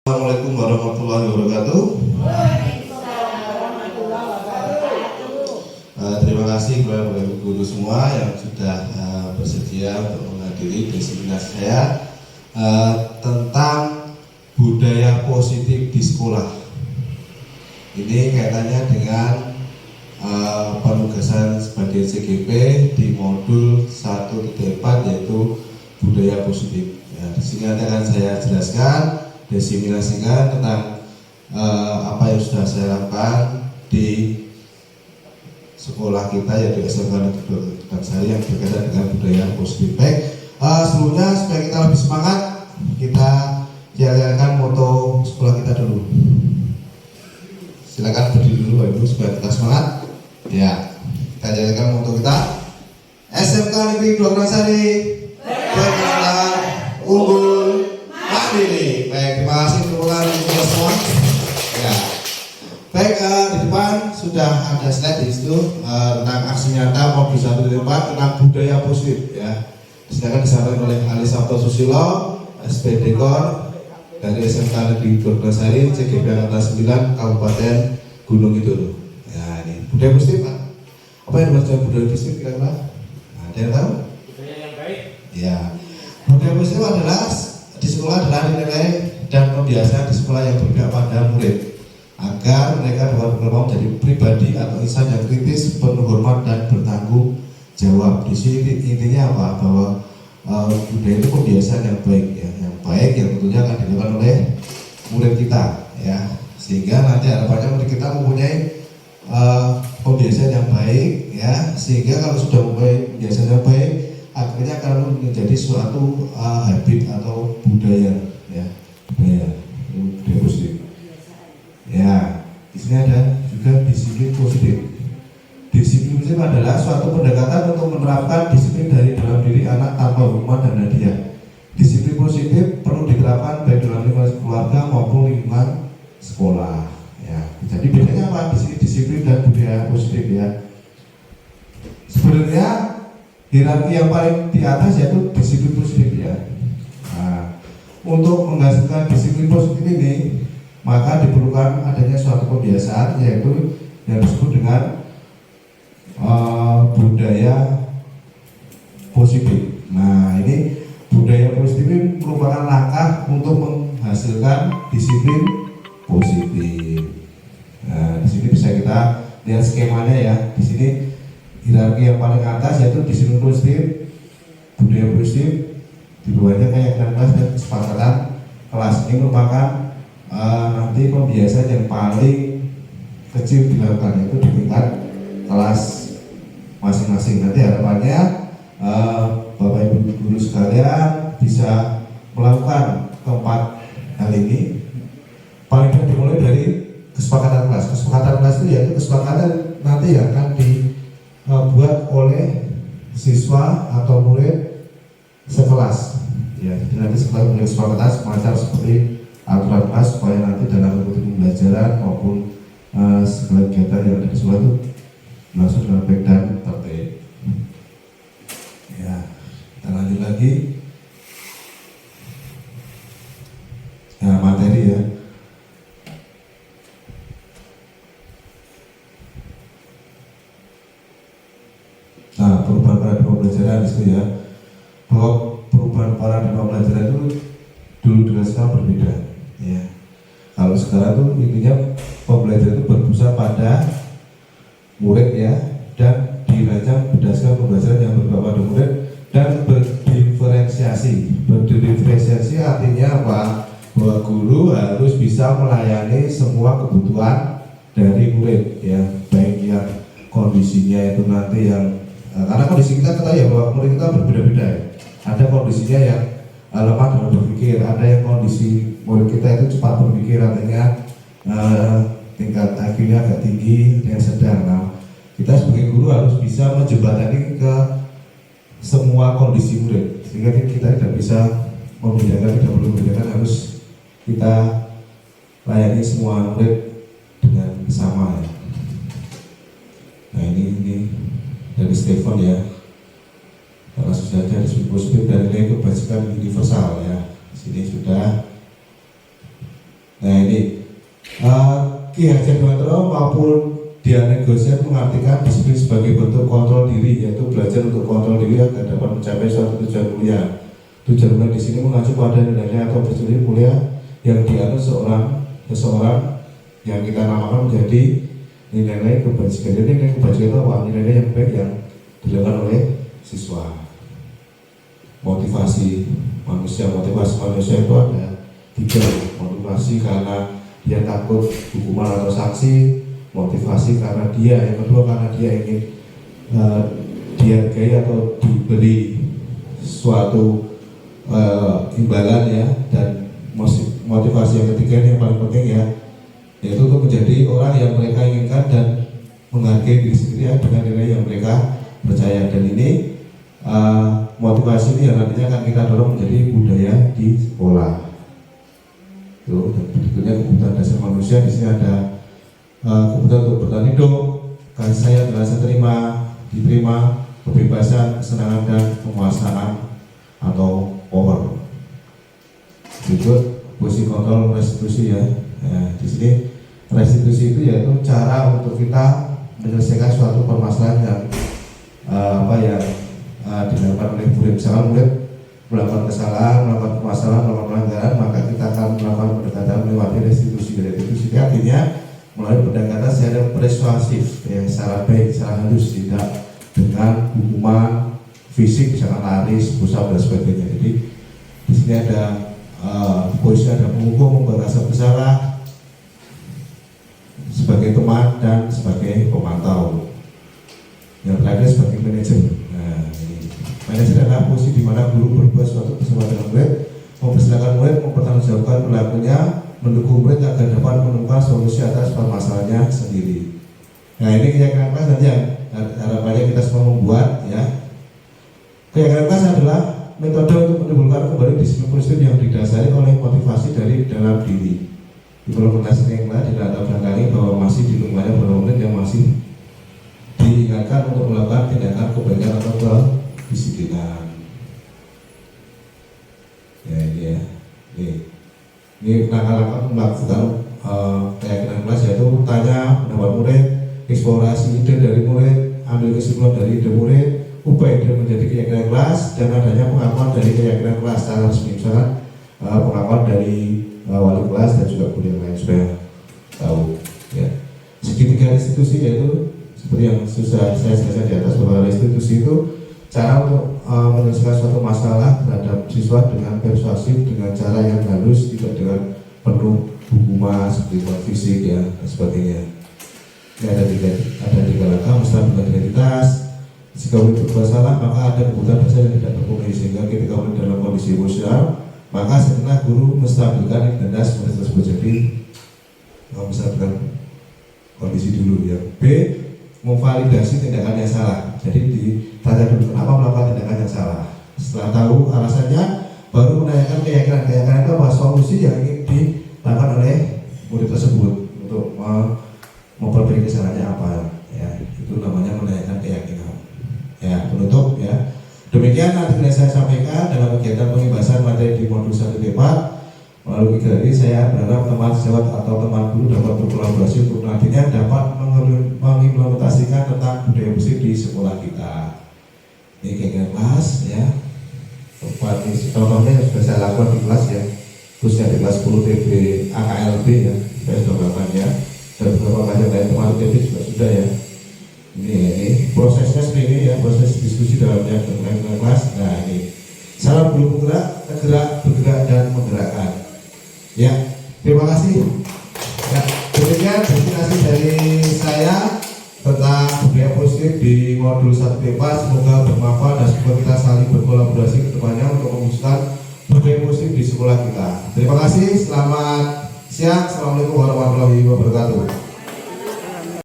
Assalamualaikum warahmatullahi wabarakatuh. Terima kasih kepada Bapak Guru semua yang sudah bersedia untuk menghadiri diseminasi saya tentang budaya positif di sekolah. Ini kaitannya dengan penugasan sebagai CGP di modul 1.4 yaitu budaya positif. Ya, di sini nanti akan saya jelaskan, diseminasikan tentang apa yang sudah saya lakukan di sekolah kita yaitu SMK Negeri Sari yang berkaitan dengan budaya positif. Baik, sebelumnya supaya kita lebih semangat, kita jalankan moto sekolah kita dulu. Silakan berdiri dulu Bapak Ibu supaya kita semangat. Ya, kita jalankan moto kita. SMK Negeri Sari berkenan, unggul, mandiri. Baik, terima kasih teman-teman semua. Ya. Baik, di depan sudah ada slide di situ tentang aksi nyata modul 1.4 tentang budaya positif. Ya, silakan disampaikan oleh Ali Sabto Susilo, SPD Kor dari SMK Negeri Sari, CGP Angkatan 9 Kabupaten Gunung Kidul. Ya, ini budaya positif, Pak. Apa yang dimaksud budaya positif kira-kira? Ada yang tahu? Budaya yang baik. Ya, budaya positif adalah di sekolah adalah nilai dan kebiasaan di sekolah yang berpihak pada murid agar mereka dapat berkembang menjadi pribadi atau insan yang kritis, penuh hormat dan bertanggung jawab. Di sini intinya apa? Bahwa budaya itu kebiasaan yang baik, ya, yang baik yang tentunya akan dilakukan oleh murid kita, ya, sehingga nanti harapannya murid kita mempunyai kebiasaan yang baik, ya, sehingga kalau sudah mempunyai kebiasaan yang baik, akhirnya akan menjadi suatu habit atau budaya, ya, budaya positif. Ya, di sini ada juga disiplin positif. Disiplin positif adalah suatu pendekatan untuk menerapkan disiplin dari dalam diri anak tanpa hukuman dan hadiah. Disiplin positif perlu diterapkan baik dalam lingkungan keluarga maupun lingkungan sekolah. Ya, jadi bedanya apa di sini disiplin dan budaya positif, ya? Sebenarnya hierarki yang paling di atas yaitu disiplin positif, ya. Nah, untuk menghasilkan disiplin positif ini maka diperlukan adanya suatu kebiasaan yaitu yang disebut dengan budaya positif. Nah, ini budaya positif ini merupakan langkah untuk menghasilkan disiplin positif. Nah, di sini bisa kita lihat skemanya, ya. Di sini hierarki yang paling atas yaitu disiplin positif, budaya positif, di bawahnya kayak kelas dan kesepakatan kelas. Ini merupakan nanti pembiasaan yang paling kecil dilakukan yaitu di tingkat kelas masing-masing. Nanti harapannya Bapak Ibu guru sekalian bisa melakukan keempat hal ini. Paling tidak dimulai dari kesepakatan kelas. Kesepakatan kelas itu yaitu kesepakatan nanti yang akan dibuat oleh siswa atau murid sekelas. Ya, jadi nanti setelah punya kesepakatan semacam seperti aturan kelas supaya nanti dalam bentuk pembelajaran maupun segala kegiatan yang ada di sekolah itu langsung dengan baik dan tertib. Ya, kita lanjut lagi. Ya, materi, ya. Nah, perubahan paradigma pembelajaran itu, ya, bahwa perubahan paradigma pembelajaran itu dulu dengan sekarang berbeda, ya. Kalau sekarang tuh intinya pembelajaran itu berpusat pada murid, ya, dan dirancang berdasarkan pembelajaran yang berbau pada murid dan berdiferensiasi. Berdiferensiasi artinya apa? Bahwa guru harus bisa melayani semua kebutuhan dari murid, ya, baik yang kondisinya itu nanti yang karena kondisi kita ketahui, ya, bahwa murid kita berbeda-beda, ya. Ada kondisinya yang lemah dalam berpikir, ada yang kondisi murid kita itu cepat berpikir, artinya tingkat IQ-nya agak tinggi, yang sedang. Nah, kita sebagai guru harus bisa menjembatani ke semua kondisi murid, sehingga kita tidak bisa membedakan, tidak perlu membedakan, harus kita layani semua murid dengan sama, ya. Nah, ini dari Stefan, ya. Karena sudah ada disiplin positif dan nilai kebajikan universal, ya. Di sini sudah Ki Hajar Dewantara maupun Diana Gosen mengartikan disiplin sebagai bentuk kontrol diri, yaitu belajar untuk kontrol diri agar dapat mencapai suatu tujuan mulia. Tujuan mulia di sini mengacu pada nilai atau prinsip mulia yang dianut seseorang yang kita namakan menjadi nilai kebajikan. Jadi nilai kebajikan itu apa? Nilai yang baik yang dilakukan oleh siswa. Motivasi manusia itu ada 3. Motivasi karena dia takut hukuman atau sanksi, motivasi karena dia, yang kedua karena dia ingin dihargai atau diberi suatu imbalan ya, dan motivasi yang ketiga ini yang paling penting ya, yaitu untuk menjadi orang yang mereka inginkan dan menghargai diri sendiri dengan nilai yang mereka percaya. Dan ini motivasi ini yang nantinya akan kita dorong menjadi budaya di sekolah. Tuh, dan berikutnya kebutuhan dasar manusia. Di sini ada kebutuhan untuk bertahan hidup, kasih sayang, rasa terima, diterima, kebebasan, kesenangan dan penguasaan atau power. Berikut fungsi kontrol restitusi ya. Nah, di sini restitusi itu yaitu cara untuk kita menyelesaikan suatu permasalahan yang dilakukan oleh murid. Misalkan murid melakukan kesalahan, melakukan permasalahan, melakukan pelanggaran, maka kita akan melakukan pendekatan melewati restitusi. Restitusi artinya melalui pendekatan secara persuasif, ya, secara baik, secara halus, tidak dengan hukuman fisik, misalkan laris, pusat dan sebagainya. Jadi di sini ada polisi, ada penghukum, merasa bersalah sebagai teman dan sebagai pemantau. Yang terakhir sebagai manajer. Nah, ini manajer adalah posisi di mana guru berbuat suatu bersama dengan murid, mempersilahkan murid, mempertanggungjawabkan perilakunya, mendukung murid agar dapat menemukan solusi atas permasalahannya sendiri. Nah, ini keyakinan kelas nanti yang harapannya kita semua membuat ya. Keyakinan kelas adalah metode untuk menimbulkan kembali disiplin positif yang didasari oleh motivasi dari dalam diri. Implementasinya yang lain tidak ada belakang bahwa masih di lingkungannya beberapa murid yang masih diingatkan untuk melakukan tindakan kebaikan atau kedisiplinan. Ya ini ya, ini langkah-langkah melakukan keyakinan kelas, yaitu tanya pendapat murid, eksplorasi ide dari murid, ambil kesimpulan dari ide murid, ubah ide menjadi keyakinan kelas, dan adanya pengakuan dari keyakinan kelas secara resmi, misalkan pengakuan dari wali kelas dan juga guru yang lain supaya tahu. Ya. Segitiga restitusi yaitu seperti yang sudah saya jelaskan di atas, bahwa restitusi itu cara untuk menyelesaikan suatu masalah terhadap siswa dengan persuasif, dengan cara yang halus, tidak dengan penuh hukuman seperti fisik ya dan sebagainya. Ini ada tiga langkah. Menstabilkan identitas. Jika murid berbuat salah, maka ada kebutuhan dasar yang tidak terpenuhi, sehingga ketika murid dalam kondisi emosional, maka setelah guru menstabilkan identitas murid tersebut. Jadi menstabilkan kondisi dulu ya. B, memvalidasi tindakan yang salah. Jadi ditanya dulu kenapa melakukan tindakan yang salah. Setelah tahu alasannya, baru menanyakan keyakinan itu apa, solusi yang ingin dilakukan oleh murid tersebut untuk memperbaiki kesalahannya apa. Ya, itu namanya menanyakan keyakinan. Ya, penutup ya. Demikian nanti saya sampaikan dalam kegiatan pembahasan materi di modul 1 T4. Melalui kegiatan ini saya berharap teman sejawat atau teman guru dapat berkolaborasi untuk nantinya dapat mengimplementasikan tentang budaya musik di sekolah kita. Ini kegiatan kelas ya. Contohnya yang sudah saya lakukan di kelas ya, khususnya di kelas 10 TB AKLB ya, saya sudah melakukan ya, dan beberapa pelajaran lain teman TB juga sudah ya. Ini prosesnya seperti ini ya, proses diskusi dalam kelas. Nah ini salam guru penggerak, bergerak dan menggerakkan. Ya, terima kasih. Ya, demikian presentasi dari saya tentang budaya positif di modul 1 T4. Semoga bermanfaat dan semoga kita saling berkolaborasi ke depannya untuk mewujudkan budaya positif di sekolah kita. Terima kasih, selamat siang, assalamualaikum warahmatullahi wabarakatuh.